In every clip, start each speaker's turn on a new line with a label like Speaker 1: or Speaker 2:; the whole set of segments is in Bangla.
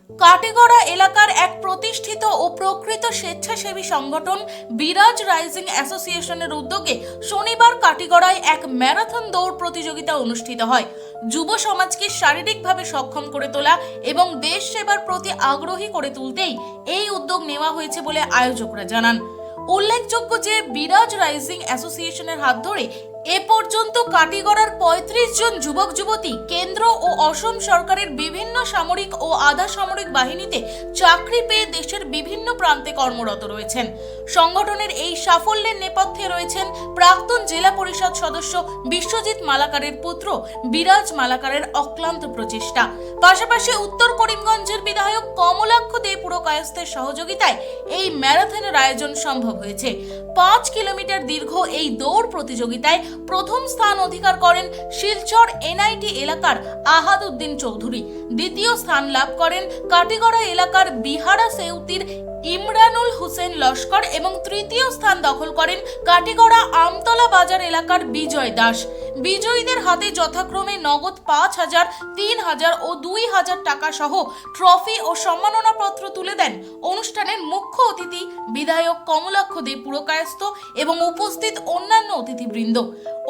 Speaker 1: কাটিগড়া এলাকার এক প্রতিষ্ঠিত ও প্রকৃত স্বেচ্ছাসেবী সংগঠন বিরাজ রাইজিং অ্যাসোসিয়েশনের উদ্যোগে শনিবার কাটিগড়ায় এক ম্যারাথন দৌড় প্রতিযোগিতা অনুষ্ঠিত হয়। যুব সমাজকে শারীরিকভাবে সক্ষম করে তোলা এবং দেশ সেবার প্রতি আগ্রহী করে তুলতেই এই উদ্যোগ নেওয়া হয়েছে বলে আয়োজকরা জানান। উল্লেখযোগ্য যে বিরাজ রাইজিং অ্যাসোসিয়েশনের হাত ধরে এ পর্যন্ত কাটিগড়ার ৩৫ জন যুবক যুবতী কেন্দ্র ও অসম সরকারের বিভিন্ন সামরিক ও আধা সামরিক বাহিনীতে চাকরি পেয়ে দেশের বিভিন্ন প্রান্তে কর্মরত রয়েছেন। সংগঠনের এই সাফল্যের নেপথ্যে রয়েছেন প্রাক্তন জেলা পরিষদ সদস্য বিশ্বজিৎ মালাকারের পুত্র বিরাজ মালাকারের অক্লান্ত প্রচেষ্টা। পাশাপাশি উত্তর করিমগঞ্জের বিধায়ক কমলাক্ষ দে পুরকায়স্থের সহযোগিতায় এই ম্যারাথনের আয়োজন সম্ভব হয়েছে। ৫ কিলোমিটার দীর্ঘ এই দৌড় প্রতিযোগিতায় প্রথম স্থান অধিকার করেন শিলচর এনআইটি এলাকার আহাদ উদ্দিন চৌধুরী। দ্বিতীয় স্থান লাভ করেন কাটিগড়া এলাকার বিহারা সেউতির ইমরানুল হোসেন লস্কর এবং তৃতীয় স্থান দখল করেন কাটিগড়া আমতলা বাজার এলাকার বিজয় দাস। বিজয়ীদের হাতে যথাক্রমে নগদ ৫,০০০, ৩,০০০ ও ২,০০০ টাকা সহ ট্রফি ও সম্মাননাপত্র তুলে দেন অনুষ্ঠানের মুখ্য অতিথি বিধায়ক কমলাক্ষ দে পুরকায়স্থ এবং উপস্থিত অন্যান্য অতিথিবৃন্দ।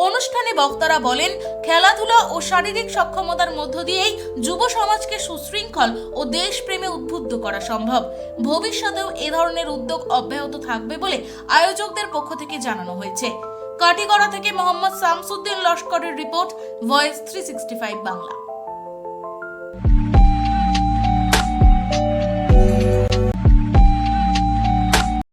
Speaker 1: অনুষ্ঠানে বক্তারা বলেন, খেলাধুলা ও শারীরিক সক্ষমতার মধ্য দিয়েই যুব সমাজকে সুশৃঙ্খল ও দেশপ্রেমে উদ্বুদ্ধ করা সম্ভব। ভবিষ্যতেও এ ধরনের উদ্যোগ অব্যাহত থাকবে বলে আয়োজকদের পক্ষ থেকে জানানো হয়েছে। কাটিগড়া থেকে মোহাম্মদ শামসুদ্দিন লস্করের রিপোর্ট, ভয়েস 365 বাংলা।